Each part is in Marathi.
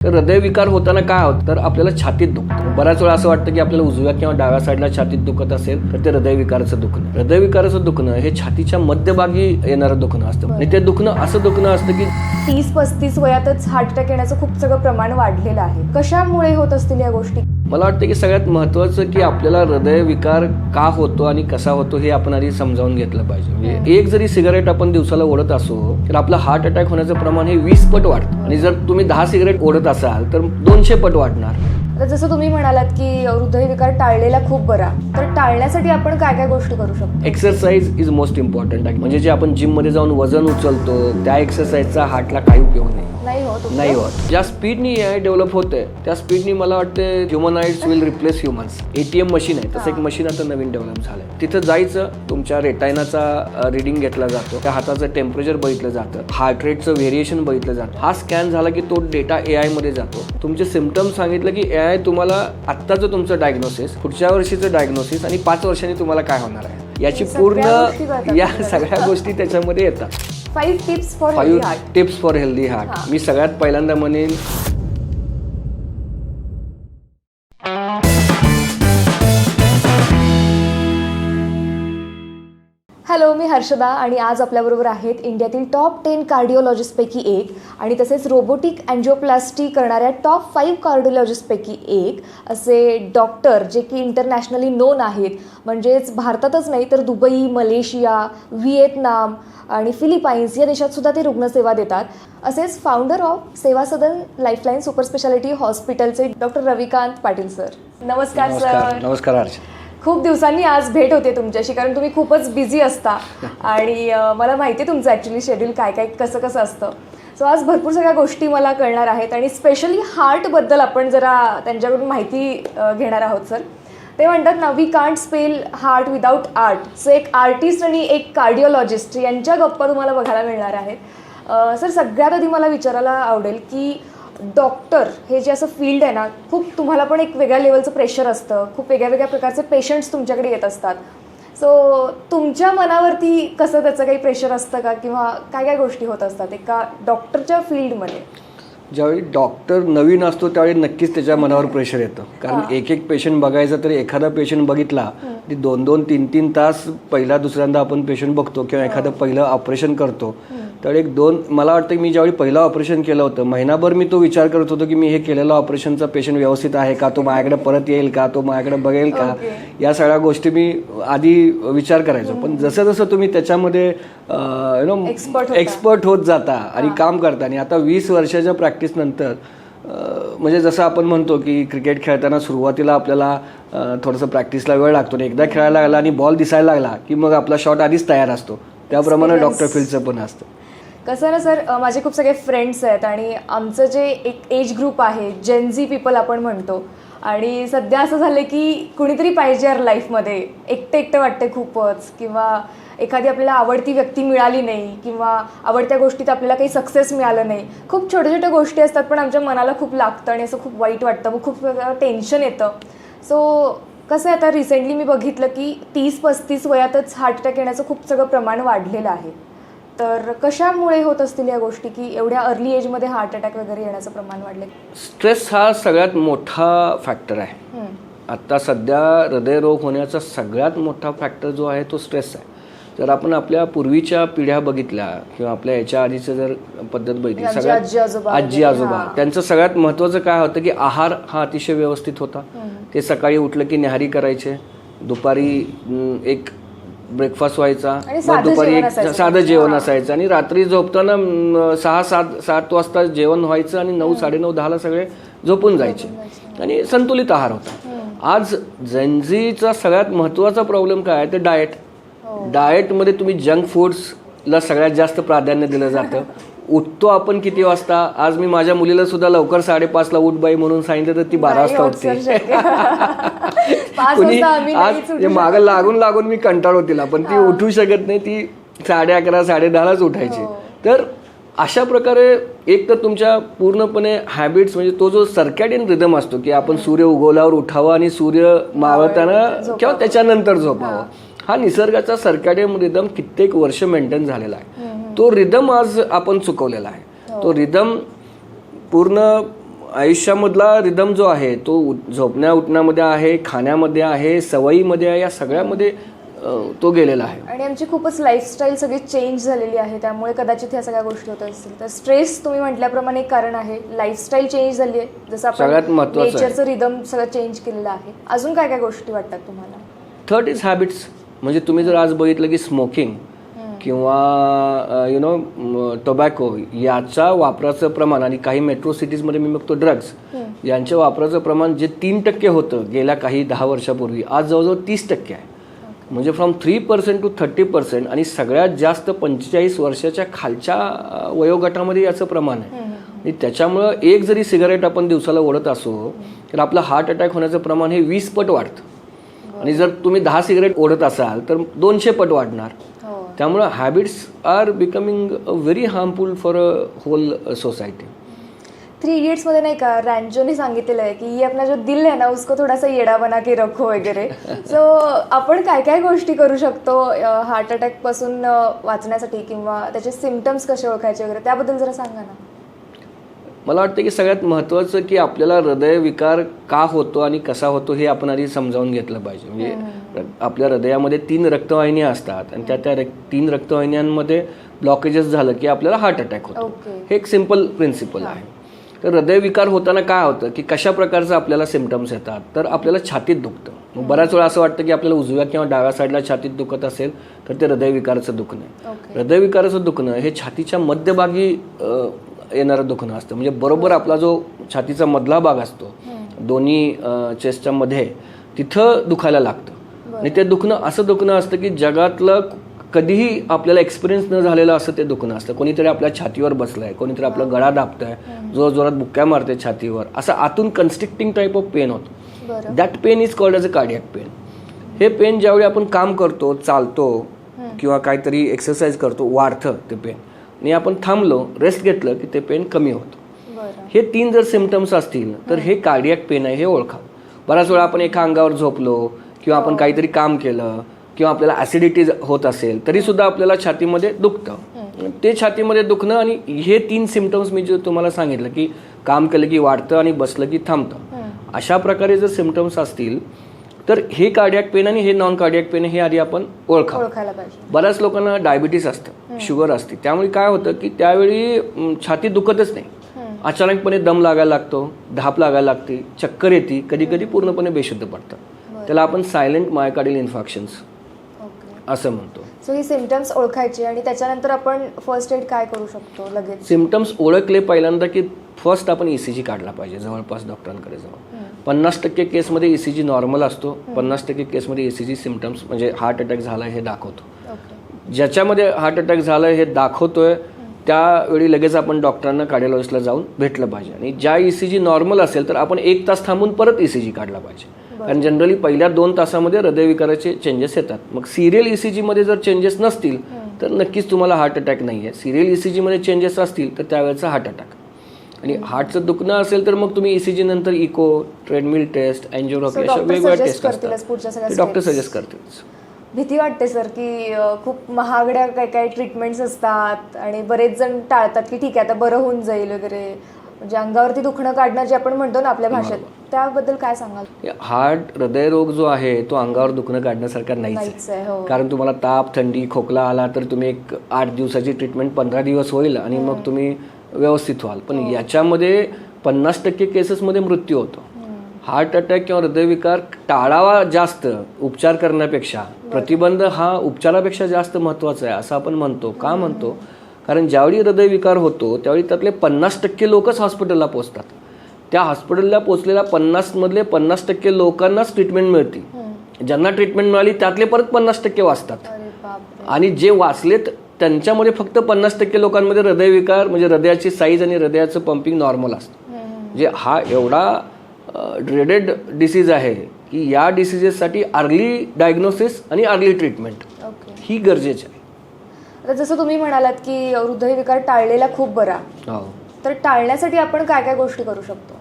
तर हृदयविकार होताना काय होतं तर आपल्याला छातीत दुखतं. बऱ्याच वेळा असं वाटतं की आपल्याला उजव्या किंवा डाव्या साईडला छातीत दुखत असेल तर ते हृदयविकाराचं दुखणं. हृदयविकाराचं दुखणं हे छातीच्या मध्यभागी येणारं दुखणं असतं आणि ते दुखणं असं दुखणं असतं की 30-35 वयातच हार्ट अटॅक येण्याचं खूप सगळं प्रमाण वाढलेलं आहे. कशामुळे होत असतील या गोष्टी? मला वाटतं की सगळ्यात महत्त्वाचं की आपल्याला हृदयविकार का होतो आणि कसा होतो हे आपण आधी समजावून घेतलं पाहिजे. म्हणजे एक जरी सिगारेट आपण दिवसाला ओढत असो तर आपलं हार्ट अटॅक होण्याचं प्रमाण हे 20 पट वाढतं आणि जर तुम्ही 10 सिगारेट ओढत असाल तर 200 पट वाढणार. आता जसं तुम्ही म्हणालात की हृदयविकार टाळलेला खूप बरा, तर टाळण्यासाठी आपण काय काय गोष्टी करू शकतो? Exercise is most important. म्हणजे जे आपण जिम मध्ये जाऊन वजन उचलतो त्या एक्सरसाइजचा हार्टला काही उपयोग नाही होत. ज्या स्पीडनी एआय डेव्हलप होते त्या स्पीडनी मला वाटते humanoids will replace humans. ATM machine आहे तसं एक मशीन आता नवीन डेव्हलप झालंय. तिथं जायचं, तुमच्या रेटायनाचा रिडिंग घेतला जातो, त्या हाताचं टेम्परेचर बघितलं जातं, हार्ट रेटचं व्हेरिएशन बघितलं जातं. हा स्कॅन झाला की तो डेटा एआय मध्ये जातो. तुमचे सिम्पटम्स सांगितलं की एआय तुम्हाला आत्ताचं तुमचं डायग्नोसिस, पुढच्या वर्षीचं डायग्नोसिस आणि 5 वर्षांनी तुम्हाला काय होणार आहे याची पूर्ण या सगळ्या गोष्टी त्याच्यामध्ये येतात. 5 टिप्स फॉर हेल्दी हार्ट. मी सगळ्यात पहिल्यांदा म्हणेन हॅलो, मी हर्षदा आणि आज आपल्याबरोबर आहेत इंडियातील टॉप 10 कार्डिओलॉजिस्टपैकी एक आणि तसेच रोबोटिक अँजिओप्लास्टी करणाऱ्या टॉप 5 कार्डिओलॉजिस्टपैकी एक असे डॉक्टर जे की इंटरनॅशनली नोन आहेत. म्हणजेच भारतातच नाही तर दुबई, मलेशिया, व्हिएतनाम आणि फिलिपाईन्स या देशात सुद्धा ते रुग्णसेवा देतात. असेच फाउंडर ऑफ सेवा सदन लाईफलाईन सुपर स्पेशालिटी हॉस्पिटलचे डॉक्टर रविकांत पाटील सर. नमस्कार सर. नमस्कार हर्ष. खूप दिवसांनी आज भेट होते तुमच्याशी, कारण तुम्ही खूपच बिझी असता आणि मला माहिती आहे तुमचं ॲक्च्युली शेड्यूल काय काय कसं असतं. सो आज भरपूर सगळ्या गोष्टी मला कळणार आहेत आणि स्पेशली हार्टबद्दल आपण जरा त्यांच्याकडून माहिती घेणार आहोत सर. ते म्हणतात ना, we can't spell heart without art. So एक आर्टिस्ट आणि एक कार्डिओलॉजिस्ट यांच्या गप्पा तुम्हाला बघायला मिळणार आहेत. सर, सगळ्यात आधी मला विचारायला आवडेल की डॉक्टर हे जे असं फील्ड आहे ना, खूप तुम्हाला पण एक वेगळ्या लेवलचं प्रेशर असतं, खूप वेगळ्या प्रकारचे पेशंट्स तुमच्याकडे येत असतात. सो तुमच्या मनावरती कसं त्याचं काही प्रेशर असतं का, किंवा काय काय गोष्टी होत असतात एका डॉक्टरच्या फील्डमध्ये? ज्यावेळी डॉक्टर नवीन असतो त्यावेळी नक्कीच त्याच्या मनावर प्रेशर येतं. कारण एक एक पेशंट बघायचं तर एखादा पेशंट बघितला की 2-2, 3-3 तास पहिला दुसऱ्यांदा आपण पेशंट बघतो किंवा एखादं पहिलं ऑपरेशन करतो. त्यावेळी मला वाटतं की मी ज्यावेळी पहिलं ऑपरेशन केलं होतं महिनाभर मी तो विचार करत होतो की मी हे केलेलं ऑपरेशनचा पेशंट व्यवस्थित आहे का, तो माझ्याकडे परत येईल का, तो माझ्याकडे बघेल का, या सगळ्या गोष्टी मी आधी विचार करायचो. पण जसं जसं तुम्ही त्याच्यामध्ये एक्सपर्ट होत जाता आणि काम करता आणि आता 20 वर्षाच्या प्रॅक्टिस नंतर म्हणजे जसं आपण म्हणतो की क्रिकेट खेळताना सुरुवातीला आपल्याला थोडंसं प्रॅक्टिसला वेळ लागतो आणि एकदा खेळायला लागला आणि बॉल दिसायला लागला की मग आपला शॉट आधीच तयार असतो. त्याप्रमाणे डॉक्टर फील्डचं पण असतं. कसं ना सर, माझे खूप सगळे फ्रेंड्स आहेत आणि आमचं जे एक एज ग्रुप आहे, जेनझी पीपल आपण म्हणतो, आणि सध्या असं झालं की कुणीतरी पाहिजे यार लाईफमध्ये. एकटं वाटते खूपच, किंवा एखादी आपल्याला आवडती व्यक्ती मिळाली नाही, किंवा आवडत्या गोष्टीत आपल्याला काही सक्सेस मिळालं नाही. खूप छोट्या गोष्टी असतात पण आमच्या मनाला खूप लागतं आणि असं खूप वाईट वाटतं, मग खूप टेन्शन येतं. सो कसं आहे, आता रिसेंटली मी बघितलं की 30-35 वयातच हार्ट अटॅक येण्याचं खूप सगळं प्रमाण वाढलेलं आहे. तर कशामुळे होत असतील या गोष्टी की एवढ्या अर्ली एजमध्ये हार्ट अटॅक वगैरे येण्याचं प्रमाण वाढले? स्ट्रेस हा सगळ्यात मोठा फॅक्टर आहे. आता सध्या हृदयरोग होण्याचा सगळ्यात मोठा फॅक्टर जो आहे तो स्ट्रेस आहे. जर आपण आपल्या पूर्वीच्या पिढ्या बघितल्या किंवा आपल्या याच्या आधीचं जर पद्धत बघितली, सगळ्यात आजी आजोबा त्यांचं सगळ्यात महत्त्वाचं काय होतं की आहार हा अतिशय व्यवस्थित होता. ते सकाळी उठलं की न्याहारी करायचे, दुपारी एक ब्रेकफास्ट व्हायचा, मग दुपारी एक साधं जेवण असायचं आणि रात्री झोपताना 6-7 वाजता जेवण व्हायचं आणि 9-9:30 10ला सगळे झोपून जायचे आणि संतुलित आहार होता. आज जेनझीचा सगळ्यात महत्त्वाचा प्रॉब्लेम काय आहे, ते डाएटमध्ये तुम्ही जंक फूड्सला सगळ्यात जास्त प्राधान्य दिलं जातं. उठतो आपण किती वाजता? आज मी माझ्या मुलीला सुद्धा लवकर 5:30ला उठ बाई म्हणून सांगितलं तर ती 12 वाजता उठते. कुणी आज मागं लागून मी कंटाळो तिला, पण ती उठू शकत नाही. ती 11:30 10:30लाच उठायची. तर अशा प्रकारे एक तर तुमच्या पूर्णपणे हॅबिट्स, म्हणजे तो जो सर्कॅडियन रिदम असतो की आपण सूर्य उगवल्यावर उठावं आणि सूर्य मावळताना किंवा त्याच्यानंतर झोपावं, हा निसर्गाचा सर्कॅडियन रिदम कित्येक वर्ष मेंटेन झालेला आहे. तो रिदम आज आपण चुकवलेला आहे. तो रिदम पूर्ण आयुष्यामधला रिदम जो आहे तो झोपण्या उठण्यामध्ये आहे, खाण्यामध्ये आहे, सवयीमध्ये आहे, या सगळ्यामध्ये तो गेलेला आहे. आणि आमची खूपच लाईफस्टाईल सगळी चेंज झालेली आहे, त्यामुळे कदाचित ह्या सगळ्या गोष्टी होत असतील. तर स्ट्रेस तुम्ही म्हटल्याप्रमाणे एक कारण आहे, लाईफस्टाईल चेंज झाली आहे, जसं सगळ्यात आपण महत्त्वाचं आहे. नेचरचं रिदम सगळं चेंज केलेलं आहे. अजून काय काय गोष्टी वाटतात तुम्हाला? Third is habits. म्हणजे तुम्ही जर आज बघितलं की स्मोकिंग किंवा टोबॅको याच्या वापराचं प्रमाण, आणि काही मेट्रो सिटीजमध्ये मी बघतो ड्रग्स यांच्या वापराचं प्रमाण जे 3% होतं गेल्या काही 10 वर्षापूर्वी, आज जवळजवळ 30% आहे. म्हणजे फ्रॉम 3% to 30%. आणि सगळ्यात जास्त 45 वर्षाच्या खालच्या वयोगटामध्ये याचं प्रमाण आहे. आणि त्याच्यामुळं एक जरी सिगारेट आपण दिवसाला ओढत असो तर आपलं हार्ट अटॅक होण्याचं प्रमाण हे 20 पट वाढतं. आणि जर तुम्ही 10 सिगारेट ओढत असाल तर 200 पट वाढणार. त्यामुळं habits are becoming very harmful for a whole society. 3 इडियट्समध्ये नाही का रॅन्जोने सांगितलेलं आहे की ये अपना जो दिल है ना उसको थोड़ा सा येडा बना के रखो वगैरे. सो आपण काय काय गोष्टी करू शकतो हार्ट अटॅकपासून वाचण्यासाठी, किंवा त्याचे सिम्पटम्स कसे ओळखायचे वगैरे, त्याबद्दल जरा सांगा ना. मला वाटतं की सगळ्यात महत्त्वाचं की आपल्याला हृदयविकार का होतो आणि कसा होतो हे आपण आधी समजावून घेतलं पाहिजे. म्हणजे आपल्या हृदयामध्ये 3 रक्तवाहिन्या असतात आणि त्या 3 रक्तवाहिन्यांमध्ये ब्लॉकेजेस झालं की आपल्याला हार्ट अटॅक होतो. हे एक सिम्पल प्रिन्सिपल आहे. तर हृदयविकार होताना काय होतं की कशा प्रकारचं आपल्याला सिम्पटम्स येतात, तर आपल्याला छातीत दुखतं. मग बऱ्याच वेळा असं वाटतं की आपल्याला उजव्या किंवा डाव्या साईडला छातीत दुखत असेल तर ते हृदयविकाराचं दुखणं आहे. हृदयविकाराचं दुखणं हे छातीच्या मध्यभागी येणारं दुखणं असतं. म्हणजे बरोबर आपला जो छातीचा मधला भाग असतो दोन्ही चेस्टच्या मध्ये, तिथं दुखायला लागतं. आणि ते दुखणं असं दुखणं असतं की जगातलं कधीही आपल्याला एक्सपिरियन्स न झालेलं असं ते दुखणं असतं. कोणीतरी आपल्या छातीवर बसलंय, कोणीतरी आपला गळा दाबतंय, जोर जोरात बुक्क्या मारते छातीवर, असं आतून कन्स्ट्रिक्टिंग टाईप ऑफ पेन होतं. That pain is called as a cardiac pain. हे पेन ज्यावेळी आपण काम करतो, चालतो किंवा काहीतरी एक्सरसाइज करतो, वाढतं ते पेन. आणि आपण थांबलो, रेस्ट घेतलं की ते पेन कमी होतं. हे 3 जर सिम्पटम्स असतील तर हे कार्डियक पेन आहे हे ओळखावं. बऱ्याच वेळा आपण एका अंगावर झोपलो किंवा आपण काहीतरी काम केलं किंवा आपल्याला ॲसिडिटी होत असेल तरी सुद्धा आपल्याला छातीमध्ये दुखतं. ते छातीमध्ये दुखणं आणि हे 3 सिम्पटम्स मी जे तुम्हाला सांगितलं की काम केलं की वाढतं आणि बसलं की थांबतं, अशा प्रकारे जर सिम्पटम्स असतील तर हे कार्डियक पेन आणि हे नॉन कार्डियक पेन हे आधी आपण ओळखायला पाहिजे. बऱ्याच लोकांना डायबिटीस असतं, शुगर असते, त्यामुळे काय होतं की त्यावेळी छाती दुखतच नाही, अचानकपणे दम लागायला लागतो, धाप लागायला लागते, चक्कर येते, कधी कधी पूर्णपणे बेशुद्ध पडतं. त्याला आपण सायलेंट मायोकार्डियल इन्फार्क्शन्स असं म्हणतो. सो ही सिम्पटम्स ओळखायची आणि त्याच्यानंतर आपण फर्स्ट एड काय करू शकतो लगेच? सिम्पटम्स ओळखले पहिल्यांदा की फर्स्ट आपण ECG काढला पाहिजे जवळपास डॉक्टरांकडे जाऊन. 50% केसमध्ये ECG नॉर्मल असतो, 50% केसमध्ये ECG सिम्पटम्स म्हणजे हार्ट अटॅक झाला हे दाखवतो. ज्याच्यामध्ये हार्ट अटॅक झाला हे दाखवतोय त्यावेळी लगेच आपण डॉक्टरांना कार्डिओलॉजिस्टला जाऊन भेटलं पाहिजे. आणि ज्या ECG नॉर्मल असेल तर आपण 1 तास थांबून परत ECG काढला पाहिजे. कारण जनरली पहिल्या 2 तासामध्ये हृदयविकाराचे चेंजेस येतात. मग सिरियल ECG मध्ये जर चेंजेस नसतील तर नक्कीच तुम्हाला हार्ट अटॅक नाही आहे. सिरियल ECG मध्ये चेंजेस असतील तर त्यावेळेचा हार्ट अटॅक. आणि हार्टचं दुखणं असेल तर मग तुम्ही ECG नंतर इको, ट्रेडमिल टेस्ट, अँजिओग्राफी अशा वेगवेगळ्या टेस्ट असतात, डॉक्टर सजेस्ट करतील. भीती वाटते सर की खूप महागड्या काय काय ट्रीटमेंट्स असतात आणि बरेच जण टाळतात की ठीक आहे आता बरं होऊन जाईल वगैरे, म्हणजे अंगावरती दुखणं काढणं जे आपण म्हणतो ना आपल्या भाषेत, त्याबद्दल काय सांगाल? हृदयरोग जो आहे तो अंगावर दुखणं काढण्यासारखा नाहीच आहे. कारण तुम्हाला ताप, थंडी, खोकला आला तर तुम्ही एक 8 दिवसाची ट्रीटमेंट 15 दिवस होईल आणि मग तुम्ही व्यवस्थित व्हाल. पण याच्यामध्ये 50% केसेसमध्ये मृत्यू होतो. हार्ट अटॅक किंवा हृदयविकार टाळावा जास्त उपचार करण्यापेक्षा, प्रतिबंध हा उपचारापेक्षा जास्त महत्त्वाचा आहे असं आपण म्हणतो. का म्हणतो? कारण ज्यावेळी हृदयविकार होतो त्यावेळी त्यातले 50% लोकच हॉस्पिटलला पोचतात. त्या हॉस्पिटलला पोचलेल्या 50 मधले 50% लोकांनाच ट्रीटमेंट मिळते. ज्यांना ट्रीटमेंट मिळाली त्यातले परत 50% वाचतात. आणि जे वाचलेत त्यांच्यामध्ये फक्त 50% लोकांमध्ये हृदयविकार म्हणजे हृदयाची साईज आणि हृदयाचं पंपिंग नॉर्मल असतं. म्हणजे हा एवढा ड्रेडेड डिसीज आहे की या डिसीजेससाठी अर्ली डायग्नोसिस आणि अर्ली ट्रीटमेंट ही गरजेची आहे. आता जसं तुम्ही म्हणालात की हृदयविकार टाळलेला खूप बरा, तर टाळण्यासाठी आपण काय काय गोष्टी करू शकतो?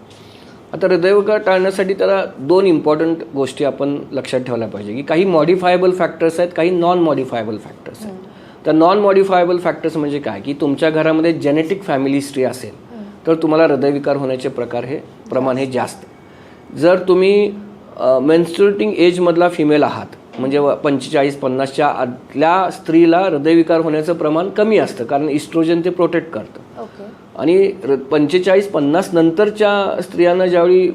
आता हृदयविकार टाळण्यासाठी त्याला 2 इम्पॉर्टंट गोष्टी आपण लक्षात ठेवल्या पाहिजे की काही मॉडिफायबल फॅक्टर्स आहेत, काही नॉन मॉडिफायबल फॅक्टर्स आहेत. तर नॉन मॉडिफायबल फॅक्टर्स म्हणजे काय की तुमच्या घरामध्ये जेनेटिक फॅमिली हिस्ट्री असेल तर तुम्हाला हृदयविकार होण्याचे प्रमाण हे जास्त आहे. जर तुम्ही मेन्स्ट्रुएटिंग एजमधला फिमेल आहात म्हणजे 45-50च्या आतल्या स्त्रीला हृदयविकार होण्याचं प्रमाण कमी असतं, कारण इस्ट्रोजन ते प्रोटेक्ट करतं. आणि 45-50 नंतरच्या स्त्रियांना ज्यावेळी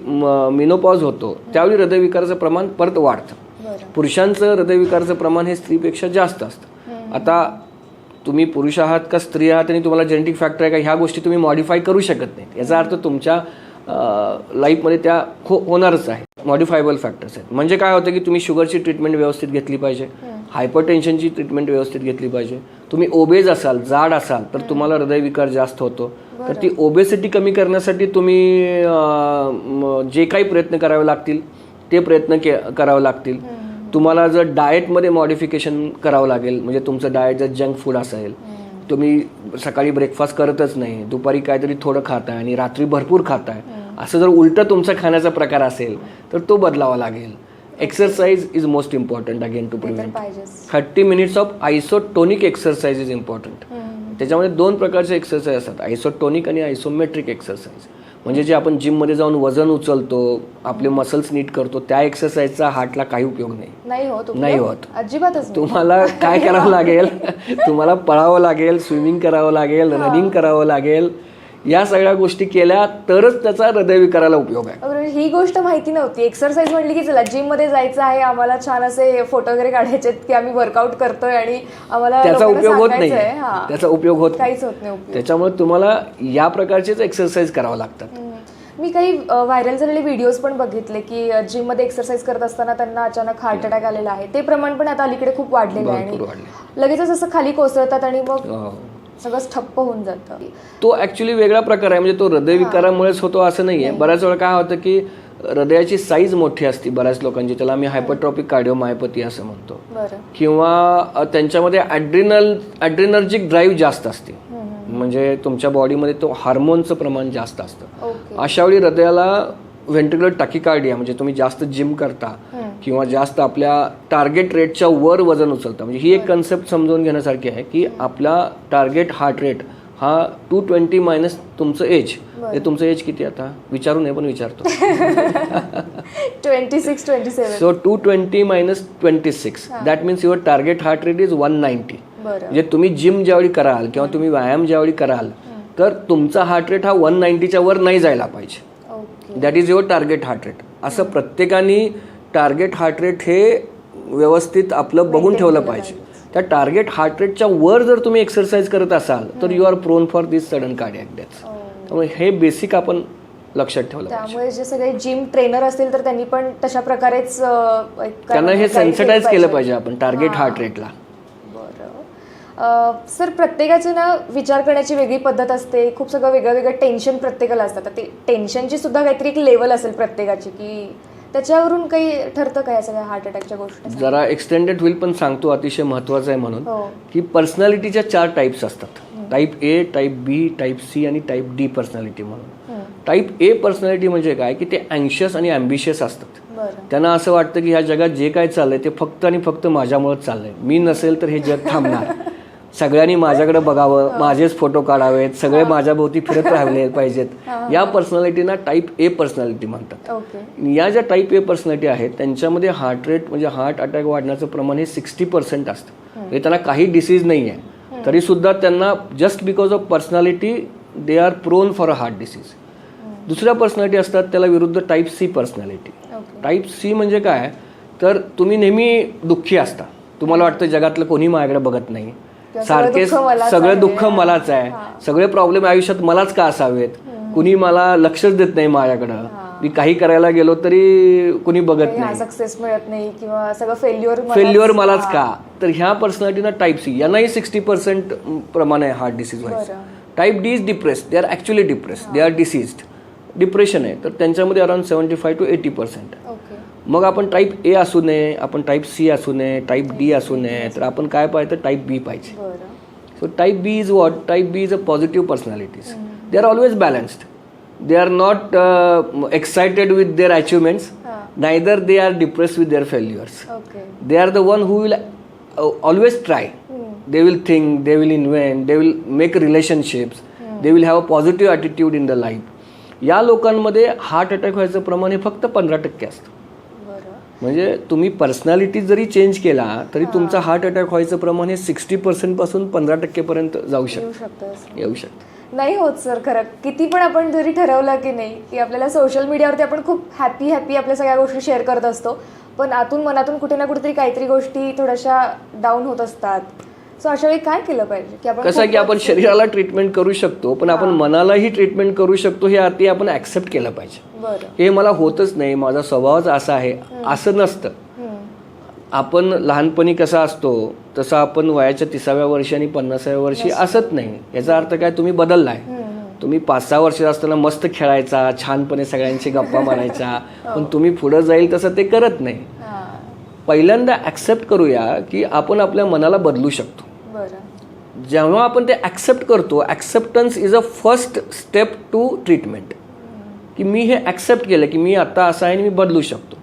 मिनोपॉज होतो त्यावेळी हृदयविकाराचं प्रमाण परत वाढतं. पुरुषांचं हृदयविकाराचं प्रमाण हे स्त्रीपेक्षा जास्त असतं. आता तुम्ही पुरुष आहात का स्त्री आहात आणि तुम्हाला जेनेटिक फॅक्टर आहे का ह्या गोष्टी तुम्ही मॉडिफाय करू शकत नाहीत. याचा अर्थ तुमच्या लाईफमध्ये त्या होणारच आहे. मॉडिफायबल फॅक्टर्स आहेत. म्हणजे काय होतं की तुम्ही शुगरची ट्रीटमेंट व्यवस्थित घेतली पाहिजे, हायपरटेन्शनची ट्रीटमेंट व्यवस्थित घेतली पाहिजे. तुम्ही ओबेज असाल, जाड असाल तर तुम्हाला हृदयविकार जास्त होतो. तर ती ओबेसिटी कमी करण्यासाठी तुम्ही जे काही प्रयत्न करावे लागतील ते प्रयत्न करावे लागतील. तुम्हाला जर डाएटमध्ये मॉडिफिकेशन करावं लागेल, म्हणजे तुमचं डाएट जर जंक फूड असेल, तुम्ही सकाळी ब्रेकफास्ट करतच नाही, दुपारी काहीतरी थोडं खाताय आणि रात्री भरपूर खाताय, असं जर उलटं तुमचा खाण्याचा प्रकार असेल तर तो बदलावा लागेल. Exercise is most important again to prevent. 30 minutes of isotonic exercise is important. त्याच्यामध्ये 2 प्रकारचे एक्सरसाइज असतात, आयसोटोनिक आणि आयसोमेट्रिक एक्सरसाइज. म्हणजे जे आपण जिममध्ये जाऊन वजन उचलतो, आपले मसल्स नीट करतो, त्या एक्सरसाइजचा हार्टला काही उपयोग नाही होत अजिबातच. तुम्हाला काय करावं लागेल, तुम्हाला पळावं लागेल, स्विमिंग करावं लागेल, रनिंग करावं लागेल. या सगळ्या गोष्टी केल्या तरच त्याचा हृदयविकाराला उपयोग आहे. ही गोष्ट माहिती नव्हती. एक्सरसाइज म्हटली की चला जिम मध्ये जायचं आहे, आम्हाला छान असे फोटो वगैरे काढायचे की आम्ही वर्कआउट करतोय आणि आम्हाला त्याचा उपयोग होत नाही. त्याचा उपयोग काहीच होत नाही. त्याच्यामुळे तुम्हाला या प्रकारचेच एक्सरसाइज करावं लागतात. मी काही व्हायरल झालेले व्हिडिओज पण बघितले की जिम मध्ये एक्सरसाइज करत असताना त्यांना अचानक हार्ट अटॅक आलेला आहे. ते प्रमाण पण आता अलीकडे खूप वाढलेलं आहे आणि लगेचच असं खाली कोसळतात आणि मग सगळंच ठप्प होऊन जातं. तो ऍक्च्युली वेगळा प्रकार आहे. म्हणजे तो हृदयविकारामुळेच होतो असं नाहीये. बऱ्याच वेळा काय होतं की हृदयाची साईज मोठी असते बऱ्याच लोकांची, त्याला आम्ही हायपरट्रॉपिक कार्डिओमायोपॅथी असं म्हणतो. किंवा त्यांच्यामध्ये ॲड्रेनर्जिक ड्राईव्ह जास्त असते, म्हणजे तुमच्या बॉडीमध्ये तो हार्मोनचं प्रमाण जास्त असतं. अशा वेळी हृदयाला व्हेंट्रिक्युलर टाकीकार्डिया, म्हणजे तुम्ही जास्त जिम करता किंवा जास्त आपल्या टार्गेट रेटच्या वर वजन उचलता. म्हणजे ही एक कन्सेप्ट समजून घेण्यासारखी आहे की आपला टार्गेट हार्ट रेट हा 220 मायनस तुमचं एज. हे तुमचं एज किती आता विचारू नये पण विचारतो. 26-27. So 220 minus 26 that means your target heart rate is 190. म्हणजे तुम्ही जिम ज्यावेळी कराल किंवा तुम्ही व्यायाम ज्यावेळी कराल तर तुमचा हार्ट रेट हा 190च्या वर नाही जायला पाहिजे. That is your target heart rate. असं प्रत्येकाने टार्गेट हार्ट रेट हे व्यवस्थित आपलं बघून ठेवलं पाहिजे. त्या टार्गेट हार्ट रेटच्या वर जर तुम्ही एक्सरसाइज करत असाल तर you are prone for this sudden cardiac death. त्यामुळे हे बेसिक आपण लक्षात ठेवलं पाहिजे. त्यामुळे जे सगळे जिम ट्रेनर असतील तर त्यांनी पण तशा प्रकारेच त्यांना हे सेन्सिटाईज केलं पाहिजे आपण टार्गेट हार्ट रेटला. सर प्रत्येकाचं ना विचार करण्याची वेगळी पद्धत असते. खूप सगळं वेगळं टेन्शन प्रत्येकाला असतात. ते टेन्शनची सुद्धा काहीतरी एक लेवल असेल प्रत्येकाची, की त्याच्यावरून काही ठरतं काय सगळ्या हार्ट अटॅकच्या गोष्टी? जरा एक्सटेंडेड होईल पण सांगतो, अतिशय महत्वाचं आहे म्हणून, की पर्सनॅलिटीच्या 4 टाईप्स असतात. Type A, type B, type C आणि टाईप डी पर्सनॅलिटी म्हणून. टाईप ए पर्सनॅलिटी म्हणजे काय की ते अँशियस आणि ॲम्बिशियस असतात. त्यांना असं वाटतं की ह्या जगात जे काय चाललंय ते फक्त आणि फक्त माझ्यामुळेच चाललंय. मी नसेल तर हे जग थांबणार. सगळ्यांनी माझ्याकडे बघावं, माझेच फोटो काढावेत, सगळे माझ्या भोवती फिरत राहिले पाहिजेत. या पर्सनॅलिटीना टाईप ए पर्सनॅलिटी म्हणतात. या ज्या टाईप ए पर्सनॅलिटी आहेत त्यांच्यामध्ये हार्ट रेट म्हणजे हार्ट अटॅक वाढण्याचं प्रमाण हे 60% असतं. म्हणजे त्यांना काही डिसीज नाही आहे तरी सुद्धा त्यांना just because of personality they are prone for a heart disease. दुसऱ्या पर्सनॅलिटी असतात त्याला विरुद्ध type C personality. Type C म्हणजे काय तर तुम्ही नेहमी दुःखी असता. तुम्हाला वाटतं जगातलं कोणी माझ्याकडे बघत नाही, सारखे सगळं दुःख मलाच आहे, सगळे प्रॉब्लेम आयुष्यात मलाच का असावेत, कुणी मला लक्षच देत नाही माझ्याकडं, मी काही करायला गेलो तरी कुणी बघत नाही, सक्सेस मिळत नाही किंवा सगळं फेल्युअर मलाच का. तर ह्या पर्सनॅलिटीना टाईप सी यांनाही 60% प्रमाण आहे हार्ट डिसीज व्हायचं. Type D is depressed, they are actually depressed, they are deceased. Depression आहे तर त्यांच्यामध्ये अराउंड 75 to 80%. मग आपण टाईप ए असू नये, आपण टाईप सी असू नये, टाईप डी असू नये, तर आपण काय पाहिजे टाईप बी पाहिजे. So type B is what? Type B is a positive personalities. They are always balanced. They are not excited with their achievements, neither they are depressed with their failures. They are the one who will always try. They will think, they will invent, they will make relationships, they will have a positive attitude in the life. या लोकांमध्ये हार्ट अटॅक व्हायचं प्रमाण हे फक्त 15% असतं. म्हणजे तुम्ही पर्सनॅलिटी जरी चेंज केला तरी तुमचा हार्ट अटॅक व्हायचं प्रमाण हे 60% पासून 15% जाऊ शकतं, येऊ शकतं. नाही होत सर, खरं किती पण आपण जरी ठरवलं की नाही की आपल्याला सोशल मीडियावरती आपण खूप हॅपी आपल्या सगळ्या गोष्टी शेअर करत असतो, पण आतून मनातून कुठे ना कुठेतरी काहीतरी गोष्टी थोड्याशा डाऊन होत असतात. सो अशा वेळी काय केलं पाहिजे की आपण कसं की आपण शरीराला ट्रीटमेंट करू शकतो पण आपण मनालाही ट्रीटमेंट करू शकतो, हे आधी आपण ऍक्सेप्ट केलं पाहिजे. हे मला होतच नाही, माझा स्वभावच असा आहे असं नसतं. आपण लहानपणी कसा असतो तसं आपण वयाच्या 30व्या वर्षी आणि 50व्या वर्षी असत नाही. याचा अर्थ काय, तुम्ही बदललाय. तुम्ही 5-6 वर्ष असताना मस्त खेळायचा, छानपणे सगळ्यांची गप्पा मारायचा, पण तुम्ही पुढे जाईल तसं ते करत नाही. पहिल्यांदा ऍक्सेप्ट करूया की आपण आपल्या मनाला बदलू शकतो. जेव्हा आपण ते ऍक्सेप्ट करतो, acceptance is a first step to treatment. की मी हे ऍक्सेप्ट केलं की मी आता असा आहे आणि मी बदलू शकतो.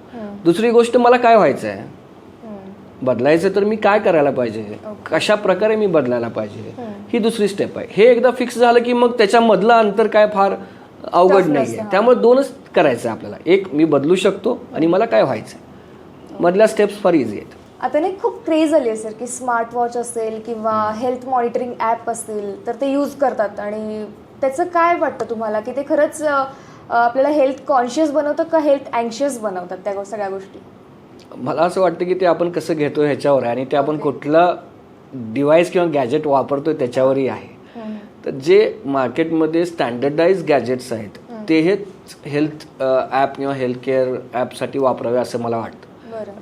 दुसरी गोष्ट, मला काय व्हायचं आहे, बदलायचं तर मी काय करायला पाहिजे, कशा प्रकारे मी बदलायला पाहिजे, ही दुसरी स्टेप आहे. हे एकदा फिक्स झालं की मग त्याच्यामधलं अंतर काय फार अवघड नाही आहे. त्यामुळे 2च करायचं आहे आपल्याला, एक मी बदलू शकतो आणि मला काय व्हायचं, मधल्या स्टेप्स फार इझी आहेत. आता नाही खूप क्रेज आली आहे सर की स्मार्ट वॉच असेल किंवा हेल्थ मॉनिटरिंग ॲप असतील तर ते यूज करतात, आणि त्याचं काय वाटतं तुम्हाला की ते खरंच आपल्याला हेल्थ कॉन्शियस बनवतं का हेल्थ अँशियस बनवतात त्या सगळ्या गोष्टी? मला असं वाटतं की ते आपण कसं घेतो ह्याच्यावर आहे आणि ते आपण कुठलं डिव्हाइस किंवा गॅजेट वापरतोय त्याच्यावरही आहे. तर जे मार्केटमध्ये स्टँडर्डाइज गॅजेट्स आहेत ते हे हेल्थ ॲप किंवा हेल्थ केअर ॲपसाठी वापरावे असं मला वाटतं.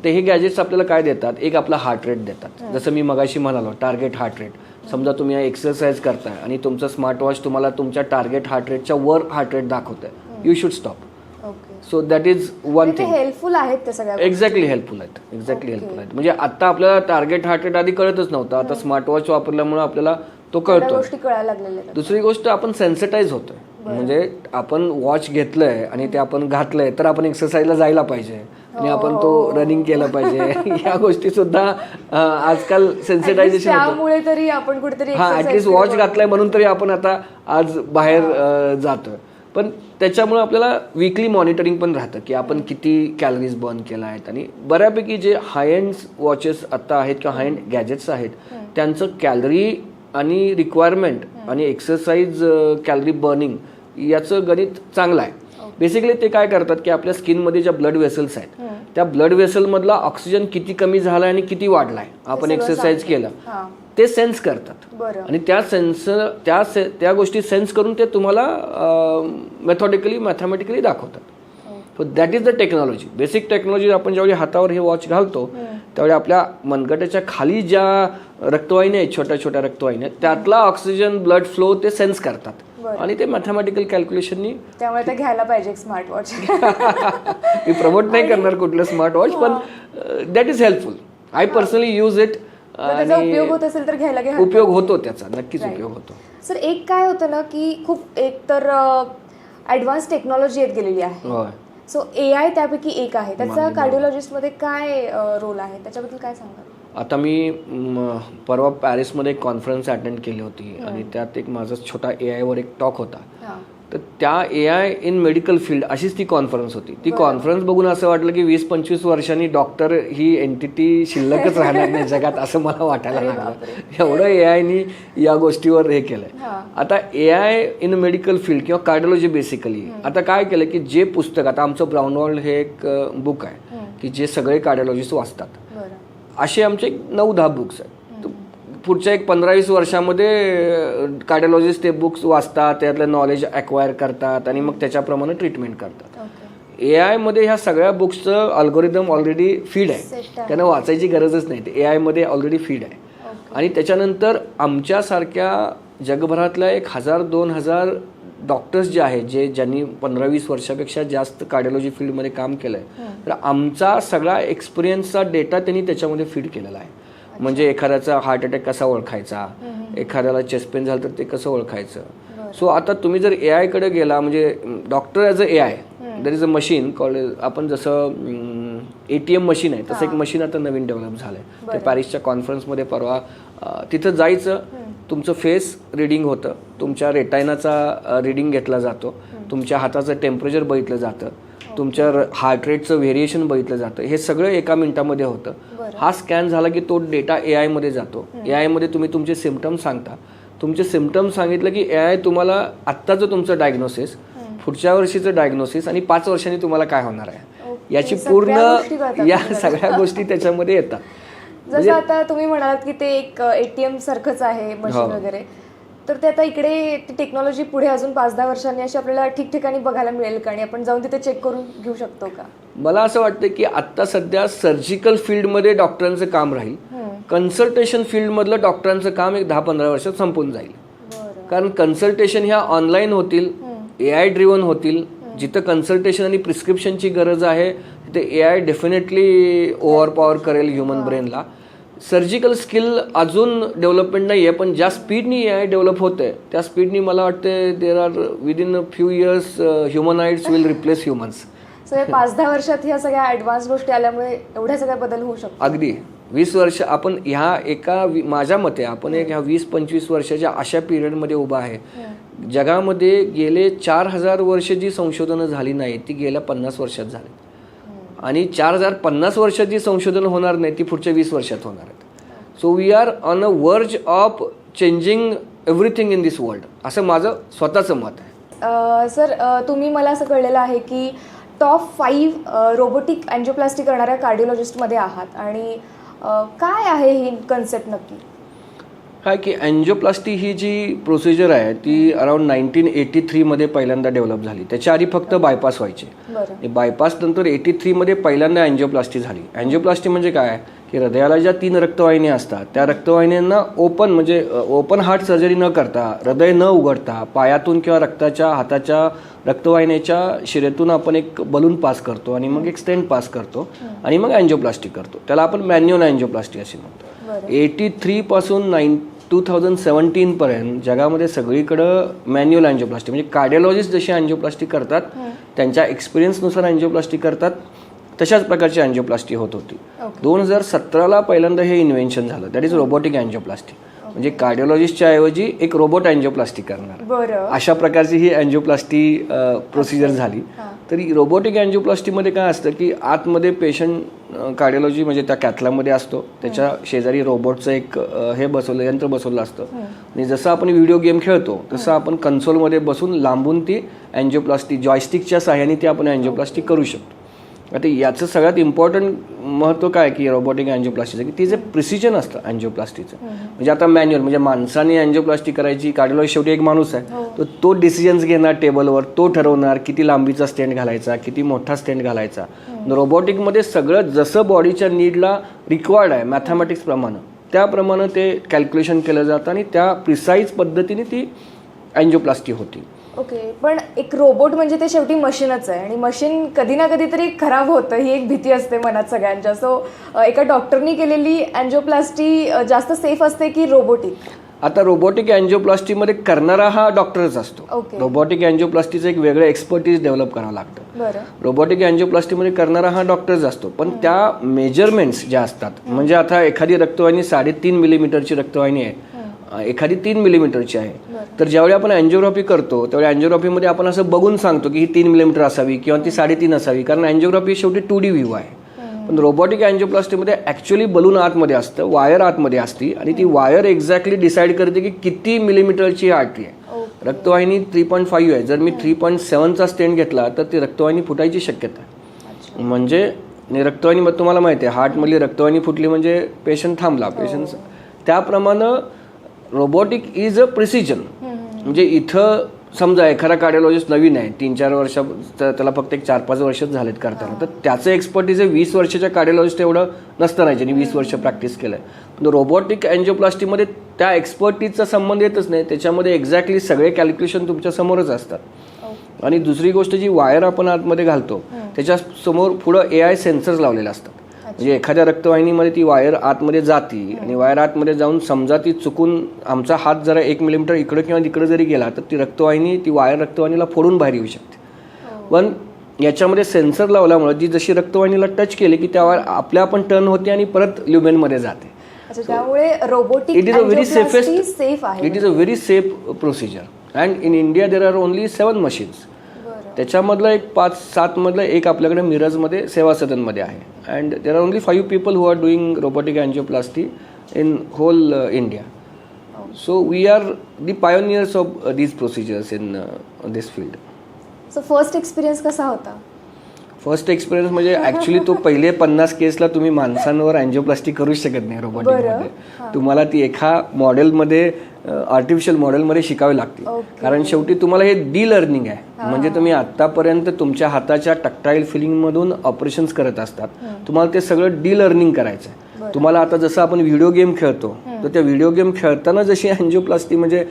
ते हे गॅजेट्स आपल्याला काय देतात, एक आपला हार्ट रेट देतात. जसं मी मगाशी म्हणालो टार्गेट हार्ट रेट. समजा तुम्ही एक्सरसाइज करताय आणि तुमचं स्मार्ट वॉच तुम्हाला तुमच्या टार्गेट हार्ट रेटच्या वर हार्ट रेट दाखवतंय, you should stop. So that is one thing. Helpful आहेत ते सगळ्या, एक्झॅक्टली हेल्पफुल आहेत, एक्झॅक्टली हेल्पफुल आहेत. म्हणजे आता आपल्याला टार्गेट हार्ट रेट आधी कळतच नव्हतं, आता स्मार्ट वॉच वापरल्यामुळे आपल्याला तो कळतो. गोष्टी कळायला लागलेल्या. दुसरी गोष्ट, आपण सेन्सिटाईज होतोय. म्हणजे आपण वॉच घेतलंय आणि ते आपण घातलंय तर आपण एक्सरसाइजला जायला पाहिजे आणि आपण तो रनिंग केलं पाहिजे. या गोष्टी सुद्धा आजकाल सेन्सिटायझेशन त्यामुळे तरी आपण कुठेतरी ऍटलीस्ट वॉच घातलाय म्हणून तरी आपण आता आज बाहेर जातोय. पण त्याच्यामुळे आपल्याला वीकली मॉनिटरिंग पण राहतं की आपण किती कॅलरीज बर्न केला आहेत. आणि बऱ्यापैकी जे हाय एंड वॉचेस आता आहेत किंवा हाय एंड गॅजेट्स आहेत त्यांचं कॅलरी आणि रिक्वायरमेंट आणि एक्सरसाइज कॅलरी बर्निंग याचं गणित चांगलं आहे. बेसिकली ते काय करतात की आपल्या स्किनमध्ये ज्या ब्लड वेसल्स आहेत त्या ब्लड वेसलमधला ऑक्सिजन किती कमी झालाय आणि किती वाढलाय आपण एक्सरसाइज केलं ते सेन्स करतात. आणि त्या गोष्टी सेन्स करून ते तुम्हाला मेथॉडिकली मॅथमॅटिकली दाखवतात. So that is the technology, basic technology. आपण ज्यावेळी हातावर हे वॉच घालतो त्यावेळी आपल्या मनगटाच्या खाली ज्या रक्तवाहिन्या आहेत, छोट्या छोट्या रक्तवाहिन्या, त्यातला ऑक्सिजन ब्लड फ्लो ते सेन्स करतात आणि ते मॅथमॅटिकल कॅल्क्युलेशननी. त्यामुळे ते घ्यायला पाहिजे स्मार्ट वॉच. मी प्रमोट नाही करणार कुठलं स्मार्ट वॉच, पण that is helpful. I personally use it. उपयोग होत असेल तर घ्यायला उपयोग होतो, त्याचा नक्कीच उपयोग होतो. सर एक काय होतं ना की खूप एक तर ॲडव्हान्स टेक्नॉलॉजी येत गेलेली आहे. सो AI त्यापैकी एक आहे. त्याचा कार्डिओलॉजिस्टमध्ये काय रोल आहे, त्याच्याबद्दल काय सांगा? आता मी परवा पॅरिसमध्ये एक कॉन्फरन्स अटेंड केली होती आणि त्यात एक माझा छोटा AI वर एक टॉक होता. तर त्या AI इन मेडिकल फील्ड अशीच ती कॉन्फरन्स होती. ती कॉन्फरन्स बघून असं वाटलं की 20-25 वर्षांनी डॉक्टर ही एंटिटी शिल्लकच राहणार नाही जगात असं मला वाटायला लागलं. एवढं AIनी या गोष्टीवर हे केलंय. आता AI इन मेडिकल फील्ड किंवा कार्डिओलॉजी बेसिकली आता काय केलं की जे पुस्तक, आता आमचं ब्राउन वर्ल्ड हे एक बुक आहे की जे सगळे कार्डिओलॉजिस्ट वाचतात. असे आमचे 9-10 बुक्स आहेत. पुढच्या एक 15-20 वर्षामध्ये कार्डिओलॉजिस्ट ते बुक्स वाचतात, त्यातलं नॉलेज अक्वायर करतात आणि मग त्याच्याप्रमाणे ट्रीटमेंट करतात. AI मध्ये ह्या सगळ्या बुक्सचं अल्गोरिदम ऑलरेडी फीड आहे, त्यांना वाचायची गरजच नाही. ते AI मध्ये ऑलरेडी फीड आहे. आणि त्याच्यानंतर आमच्यासारख्या जगभरातल्या 1000-2000 डॉक्टर्स जे आहेत ज्यांनी 15-20 वर्षापेक्षा जास्त कार्डिओलॉजी फील्डमध्ये काम केलंय, तर आमचा सगळा एक्सपिरियन्सचा डेटा त्यांनी त्याच्यामध्ये फीड केलेला आहे. म्हणजे एखाद्याचा हार्ट अटॅक कसा ओळखायचा, एखाद्याला चेस्ट पेन झालं तर ते कसं ओळखायचं. सो आता तुम्ही जर AI कडे गेला, म्हणजे doctor as a AI, there is a machine called, आपण जसं ATM मशीन आहे तसं एक मशीन आता नवीन डेव्हलप झालंय. ते पॅरिसच्या कॉन्फरन्समध्ये परवा तिथं जायचं, तुमचं फेस रिडिंग होतं, तुमच्या रेटायनाचा रिडिंग घेतला जातो, तुमच्या हाताचं टेम्परेचर बघितलं जातं, तुमच्या हार्ट रेटचं व्हेरिएशन बघितलं जातं. हे सगळं एका मिनिटामध्ये होतं. हा स्कॅन झाला की तो डेटा AI मध्ये जातो. AI मध्ये तुम्ही तुमचे सिम्पटम्स सांगता. तुमचे सिम्पटम्स सांगितलं की AI तुम्हाला आत्ताचं तुमचं डायग्नोसिस, पुढच्या वर्षीचं डायग्नोसिस आणि 5 वर्षांनी तुम्हाला काय होणार आहे याची पूर्ण या सगळ्या गोष्टी त्याच्यामध्ये येतात. जसं आता तुम्ही म्हणालात की ते एक ATM सारखंच आहे मशीन वगैरे, तर ते आता इकडे ती टेक्नॉलॉजी पुढे अजून 5-10 वर्षांनी अशी आपल्याला ठिकठिकाणी बघायला मिळेल का आणि आपण जाऊन तिथे चेक करून घेऊ शकतो का? मला असं वाटतं की आत्ता सध्या सर्जिकल फील्डमध्ये डॉक्टरांचं काम राहील, कन्सल्टेशन फील्डमधलं डॉक्टरांचं काम एक 10-15 वर्षात संपून जाईल. कारण कन्सल्टेशन ह्या ऑनलाईन होतील, AI ड्रिव्हन होतील. जिथं कन्सल्टेशन आणि प्रिस्क्रिप्शनची गरज आहे तिथे AI डेफिनेटली ओव्हरपॉवर करेल ह्युमन ब्रेनला. सर्जिकल स्किल अजून डेव्हलपमेंट नाही आहे, पण ज्या स्पीडनी AI डेव्हलप होते त्या स्पीडनी मला वाटते there are within a few years humanoids will replace humans. So 5-10 वर्षात ह्या सगळ्या ॲडव्हान्स गोष्टी आल्यामुळे एवढ्या सगळ्या बदल होऊ शकतो. अगदी 20 वर्ष आपण ह्या एका माझ्या मते आपण एक ह्या 20-25 वर्षाच्या अशा पिरियडमध्ये उभा आहे. जगामध्ये गेले 4000 वर्ष जी संशोधनं झाली नाही ती गेल्या 50 वर्षात झाली आणि 4050 वर्षात जी संशोधन होणार नाही ती पुढच्या 20 वर्षात होणार आहेत. So we are on a verge of changing everything in this world असं माझं स्वतःचं मत आहे. सर तुम्ही मला असं कळलेलं आहे की टॉप 5 रोबोटिक अँजिओप्लास्टी करणाऱ्या कार्डिओलॉजिस्टमध्ये आहात आणि काय आहे ही कन्सेप्ट नक्की? काय की अँजिओप्लास्टी ही जी प्रोसिजर आहे ती अराउंड 1983 मध्ये पहिल्यांदा डेव्हलप झाली. त्याच्या आधी फक्त बायपास व्हायचे. बायपास नंतर 83 मध्ये पहिल्यांदा अँजिओप्लास्टी झाली. अँजिओप्लास्टी म्हणजे काय की हृदयाला ज्या 3 रक्तवाहिन्या असतात त्या रक्तवाहिन्यांना ओपन हार्ट सर्जरी न करता, हृदय न उघडता, पायातून किंवा रक्ताच्या हाताच्या रक्तवाहिन्याच्या शिरेतून आपण एक बलून पास करतो आणि मग एक स्टेंट पास करतो आणि मग अँजिओप्लास्टी करतो. त्याला आपण मॅन्युअल अँजिओप्लास्टी असे म्हणतो. 83 पासून 2017 पर्यंत जगामध्ये सगळीकडं मॅन्युअल अँजिओप्लास्टी म्हणजे कार्डिओलॉजिस्ट जशी अँजिओप्लास्टी करतात त्यांच्या एक्सपिरियन्सनुसार अँजिओप्लास्टी करतात तशाच प्रकारची अँजिओप्लास्टी होत होती. 2017ला पहिल्यांदा हे इन्व्हेन्शन झालं, दॅट इज रोबोटिक अँजिओप्लास्टी. म्हणजे कार्डिओलॉजिस्टच्या ऐवजी एक रोबोट अँजिओप्लास्टी करणार अशा प्रकारची ही अँजिओप्लास्टी प्रोसिजर झाली. तरी रोबोटिक अँजिओप्लास्टीमध्ये काय असतं की आतमध्ये पेशंट कार्डिओलॉजी म्हणजे त्या कॅथलॅबमध्ये असतो, त्याच्या शेजारी रोबोटचं एक यंत्र बसवलं असतं आणि जसं आपण व्हिडिओ गेम खेळतो तसं आपण कन्सोलमध्ये बसून लांबून ती अँजिओप्लास्टी जॉयस्टिकच्या सहाय्याने ती आपण अँजिओप्लास्टी करू शकतो. आता याचं सगळ्यात इम्पॉर्टंट महत्त्व काय की रोबोटिक अँजिओप्लास्टीचं की ती जे प्रिसिजन असतं अँजिओप्लास्टीचं. म्हणजे आता मॅन्युअल म्हणजे माणसाने अँजिओप्लास्टी करायची, कार्डिओलॉजी शेवटी एक माणूस आहे, तर तो डिसिजन्स घेणार टेबलवर, तो ठरवणार किती लांबीचा स्टेंट घालायचा, किती मोठा स्टेंट घालायचा. रोबोटिकमध्ये सगळं जसं बॉडीच्या नीडला रिक्वायर्ड आहे मॅथमॅटिक्स प्रमाणे त्याप्रमाणे ते कॅल्क्युलेशन केलं जातं आणि त्या प्रिसाईज पद्धतीने ती अँजिओप्लास्टी होती. ओके, पण एक रोबोट म्हणजे ते शेवटी मशीनच आहे आणि मशीन कधी ना कधी तरी खराब होतं ही एक भीती असते मनात सगळ्यांच्या. सो एका डॉक्टरनी केलेली अँजिओप्लास्टी जास्त सेफ असते की रोबोटिक? आता रोबोटिक अँजिओप्लास्टीमध्ये करणारा हा डॉक्टरच असतो. रोबोटिक अँजिओप्लास्टीचं एक वेगळं एक्सपर्टीज डेव्हलप करावं लागतं. रोबोटिक अँजिओप्लास्टीमध्ये करणारा हा डॉक्टरच असतो, पण त्या मेजरमेंट्स ज्या असतात म्हणजे आता एखादी रक्तवाहिनी 3.5 मिलीमीटरची रक्तवाहिनी आहे, एखादी 3 मिलीमीटरची आहे, तर ज्यावेळी आपण अँजिओग्राफी करतो त्यावेळी अँजिओग्राफीमध्ये आपण असं बघून सांगतो की ही 3 मिलीमीटर असावी किंवा ती 3.5 असावी, कारण अँजिओग्राफी शेवटी 2D व्ह्यू आहे. पण रोबोटिक अँजिओप्लास्टीमध्ये ॲक्च्युअली बलून आतमध्ये असतं, वायर आतमध्ये असते आणि ती वायर एक्झॅक्टली डिसाईड करते की किती मिलीमीटरची आर्टरी आहे. रक्तवाहिनी 3.5 आहे, जर मी 3.7चा स्टेंट घेतला तर ती रक्तवाहिनी फुटायची शक्यता आहे. म्हणजे रक्तवाहिनी तुम्हाला माहिती आहे हार्टमधली रक्तवाहिनी फुटली म्हणजे पेशंट थांबला. पेशंट त्याप्रमाणे रोबोटिक इज अ प्रिसिजन. म्हणजे इथं समजा एखादा कार्डिओलॉजिस्ट नवीन आहे, 3-4 वर्ष त्याला फक्त 4-5 वर्षच झालेत करताना, तर त्याचं एक्सपर्टीज 20 वर्षाच्या कार्डिओलॉजिस्ट एवढं नसतं नाही ज्यांनी 20 वर्ष प्रॅक्टिस केलं आहे. पण रोबोटिक अँजिओप्लास्टीमध्ये त्या एक्सपर्टीजचा संबंध येतच नाही, त्याच्यामध्ये एक्झॅक्टली सगळे कॅल्क्युलेशन तुमच्या समोरच असतात. आणि दुसरी गोष्ट जी वायर आपण आतमध्ये घालतो त्याच्या समोर पुढं AI सेन्सर्स लावलेले असतात. म्हणजे एखाद्या रक्तवाहिनीमध्ये ती वायर आतमध्ये जाती आणि वायर आतमध्ये जाऊन समजा ती चुकून आमचा हात जरा 1 मिलीमीटर इकडं किंवा तिकडं जरी गेला तर ती वायर रक्तवाहिनीला फोडून बाहेर येऊ शकते. पण याच्यामध्ये सेन्सर लावल्यामुळे जी जशी रक्तवाहिनीला टच केली की त्या वायर आपल्या आपण टर्न होते आणि परत ल्युमेनमध्ये जाते. अच्छा, त्यामुळे robotic it is a very safest safe आहे. It is a very safe procedure and in India there are only 7 machines. त्याच्यामधलं एक 5-7 मधलं एक आपल्याकडे मिरजमध्ये सेवा सदनमध्ये आहे. And there are only 5 people who are doing robotic angioplasty in whole India. So we are the pioneers of these procedures in this field. So first experience कसा होता? फर्स्ट एक्सपिरियन्स म्हणजे ॲक्च्युली तो पहिले 50 केसला तुम्ही माणसांवर अँजिओप्लास्टी करूच शकत नाही रोबोटिकमध्ये. तुम्हाला ती एका मॉडेलमध्ये आर्टिफिशियल मॉडेलमध्ये शिकावी लागते. कारण शेवटी तुम्हाला हे डी लर्निंग आहे. म्हणजे तुम्ही आतापर्यंत तुमच्या हाताच्या टक्टाईल फिलिंगमधून ऑपरेशन्स करत असतात. तुम्हाला ते सगळं डी लर्निंग करायचं आहे. तुम्हाला आता जसं आपण व्हिडिओ गेम खेळतो तर त्या व्हिडिओ गेम खेळताना जशी अँजिओप्लास्टी म्हणजे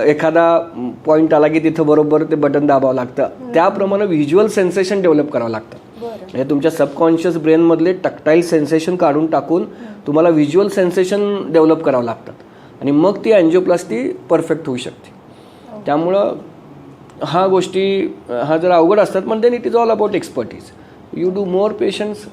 एखादा पॉईंट आला की तिथं बरोबर ते बटन दाबावं लागतं, त्याप्रमाणे व्हिज्युअल सेन्सेशन डेव्हलप करावं लागतं. म्हणजे तुमच्या सबकॉन्शियस ब्रेनमधले टक्टाईल सेन्सेशन काढून टाकून तुम्हाला व्हिज्युअल सेन्सेशन डेव्हलप करावं लागतात आणि मग ती अँजिओप्लास्टी परफेक्ट होऊ शकते. त्यामुळं ह्या गोष्टी जरा अवघड असतात. पण then it is all about expertise. You do more patience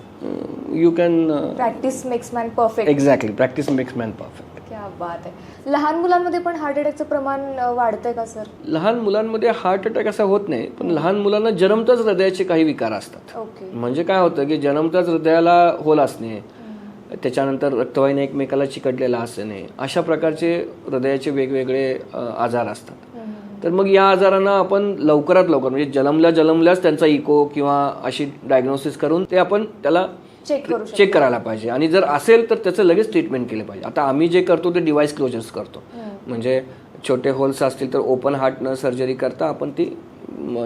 you can practice makes man perfect. Exactly, practice makes man perfect. क्या बात आहे. लहान मुलांमध्ये पण हार्ट अटॅकचं प्रमाण वाढतंय का सर? लहान मुलांमध्ये हार्ट अटॅक असा होत नाही, पण लहान मुलांना जन्मताच हृदयाचे काही विकार असतात. म्हणजे काय होतं की जन्मताच हृदयाला होल असणे, त्याच्यानंतर रक्तवाहिन्या एकमेकाला चिकटलेला असणे, अशा प्रकारचे हृदयाचे वेगवेगळे आजार असतात. तर मग या आजारांना आपण लवकरात लवकर म्हणजे जन्मल्याच त्यांचा इको किंवा अशी डायग्नोसिस करून ते आपण त्याला चेक करायला पाहिजे. आणि जर असेल तर त्याचं लगेच ट्रीटमेंट केलं पाहिजे. आता आम्ही जे करतो ते डिव्हाइस क्लोजर्स करतो. म्हणजे छोटे होल्स असतील तर ओपन हार्टनं सर्जरी करता आपण ती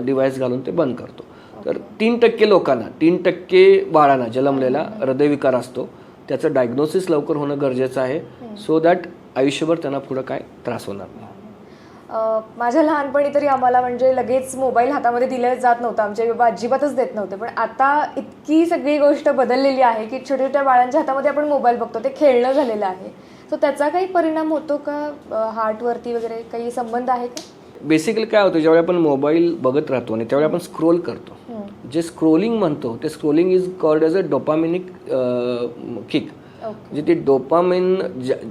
डिव्हाइस घालून ते बंद करतो. तर 3% लोकांना, 3% बाळांना जन्मलेला हृदयविकार असतो. त्याचं डायग्नोसिस लवकर होणं गरजेचं आहे. सो दॅट आयुष्यभर त्यांना पुढं काय त्रास होणार नाही. माझ्या लहानपणी तरी आम्हाला म्हणजे लगेच मोबाईल हातामध्ये दिला जात नव्हता. आमचे बाबा अजिबातच देत नव्हते. पण आता इतकी सगळी गोष्ट बदललेली आहे की छोट्या छोट्या बाळांच्या हातामध्ये आपण मोबाईल बघतो, ते खेळणं झालेलं आहे. सो त्याचा काही परिणाम होतो का हार्टवरती वगैरे? काही संबंध आहे का? बेसिकली काय होतं, ज्यावेळी आपण मोबाईल बघत राहतो आणि त्यावेळी आपण स्क्रोल करतो, जे स्क्रोलिंग म्हणतो ते scrolling is called as a dopaminic kick. म्हणजे ते डोपामिन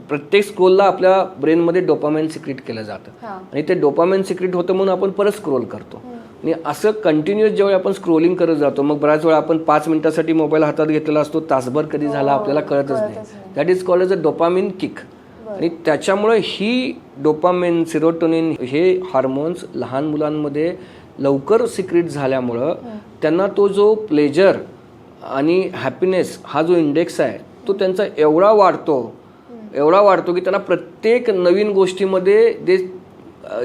प्रत्येक स्क्रोलला आपल्या ब्रेनमध्ये डोपामिन सिक्रेट केलं जातं आणि ते डोपामिन सिक्रेट होतं म्हणून आपण परत स्क्रोल करतो. आणि असं कंटिन्युअस जेव्हा आपण स्क्रोलिंग करत जातो, मग बऱ्याच वेळा आपण 5 मिनिटासाठी मोबाईल हातात घेतलेला असतो, तासभर कधी झाला आपल्याला कळतच नाही. That is called as a dopamine kick. आणि त्याच्यामुळे ही डोपामिन, सिरोटोनिन हे हार्मोन्स लहान मुलांमध्ये लवकर सिक्रेट झाल्यामुळं त्यांना तो जो प्लेजर आणि हॅपीनेस हा जो इंडेक्स आहे तो त्यांचा एवढा वाढतो की त्यांना प्रत्येक नवीन गोष्टीमध्ये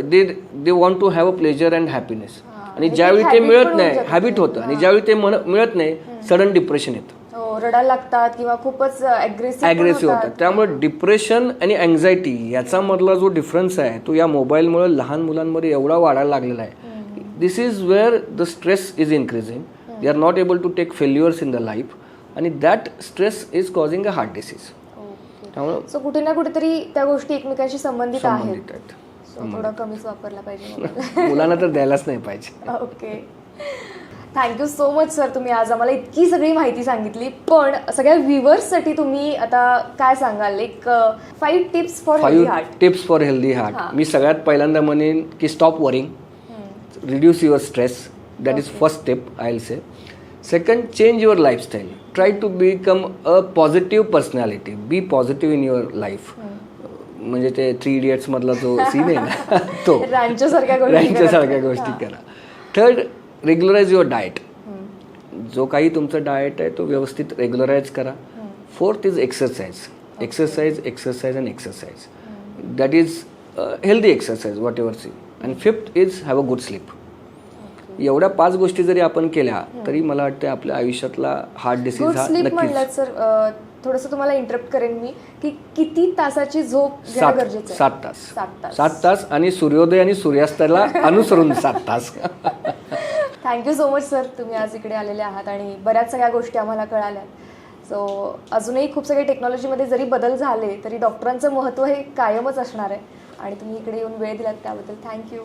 they want to have a pleasure and happiness. आणि ज्यावेळी ते मिळत नाही, हॅबिट होतं. आणि ज्यावेळी ते मिळत नाही, सडन डिप्रेशन येतं, रडायला लागतात किंवा खूपच ॲग्रेसिव्ह होतात. त्यामुळे डिप्रेशन आणि अँझायटी याचा मधला जो डिफरन्स आहे तो या मोबाईलमुळे लहान मुलांमध्ये एवढा वाढायला लागलेला आहे. This is where the stress is increasing. They are not able to take failures in the life आणि that stress is causing a heart disease. त्यामुळे कुठे ना कुठेतरी त्या गोष्टी एकमेकांशी संबंधित आहेत. थोडा कमीच वापरला पाहिजे मुलांना तर द्यायलाच नाही पाहिजे. Okay, thank you so much sir. तुम्ही आज आम्हाला इतकी सगळी माहिती सांगितली. पण सगळ्या व्ह्युअर्ससाठी तुम्ही आता काय सांगाल? एक 5 tips for healthy heart. 5 tips for healthy heart. मी सगळ्यात पहिल्यांदा म्हणेन की stop worrying, reduce your stress. That is first step I will say. Second, change your lifestyle. Try to become a positive personality. Be positive in your life. म्हणजे ते 3 इडियट्स मधला जो सीन आहे ना तो रँचसारख्या गोष्टी करा. Third, regularize your diet. जो काही तुमचं डाएट आहे तो व्यवस्थित रेग्युलराइज करा. Fourth is exercise. Exercise and exercise. That is healthy exercise whatever see. And fifth is have a good sleep. एवढ्या 5 गोष्टी जरी आपण केल्या तरी मला वाटतं आपल्या आयुष्यातला हार्ट डिसीज हा नक्कीच. सर थोडंसं तुम्हाला इंटरप्ट करेन मी की किती तासाची झोप घेणं गरजेचं आहे? 7 तास. 7 तास आणि सूर्योदय आणि सूर्यास्ताला अनुसरून 7 तास. Thank you so much sir. तुम्ही आज इकडे आलेले आहात आणि बऱ्याच सगळ्या गोष्टी आम्हाला कळाल्या. सो अजूनही खूप सगळे टेक्नॉलॉजीमध्ये जरी बदल झाले तरी डॉक्टरांचं महत्त्व हे कायमच असणार आहे आणि तुम्ही इकडे येऊन वेळ दिलात त्याबद्दल थँक्यू.